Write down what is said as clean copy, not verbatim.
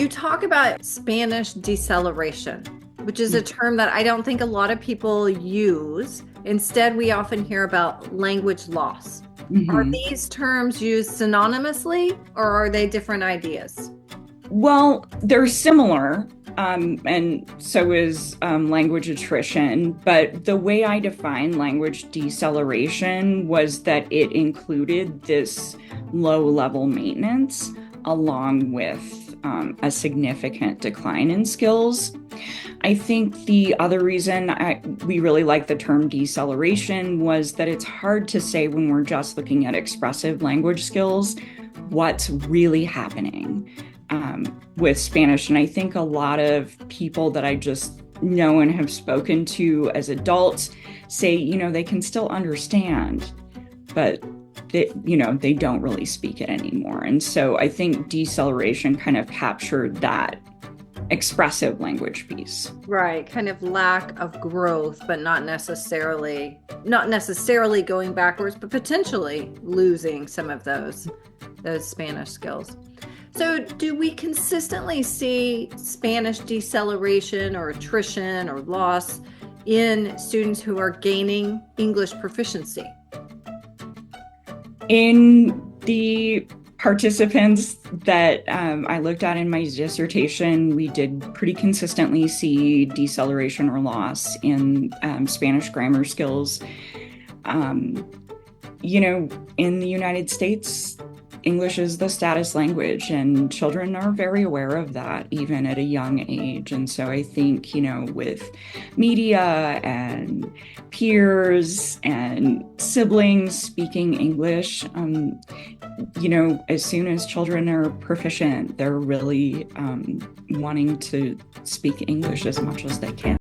You talk about Spanish deceleration, which is a term that I don't think a lot of people use. Instead, we often hear about language loss. Are Mhm. these terms used synonymously or are they different ideas? Well, they're similar, and so is language attrition. But the way I define language deceleration was that it included this low-level maintenance along with a significant decline in skills. I think the other reason we really like the term deceleration was that it's hard to say when we're just looking at expressive language skills what's really happening with Spanish. And I think a lot of people that I just know and have spoken to as adults say, they can still understand, but they don't really speak it anymore. And so I think deceleration kind of captured that expressive language piece. Right, kind of lack of growth, but not necessarily going backwards, but potentially losing some of those Spanish skills. So, do we consistently see Spanish deceleration or attrition or loss in students who are gaining English proficiency? In the participants that I looked at in my dissertation, we did pretty consistently see deceleration or loss in Spanish grammar skills. Um, in the United States, English is the status language, and children are very aware of that, even at a young age. And so I think, with media and peers and siblings speaking English, as soon as children are proficient, they're really wanting to speak English as much as they can.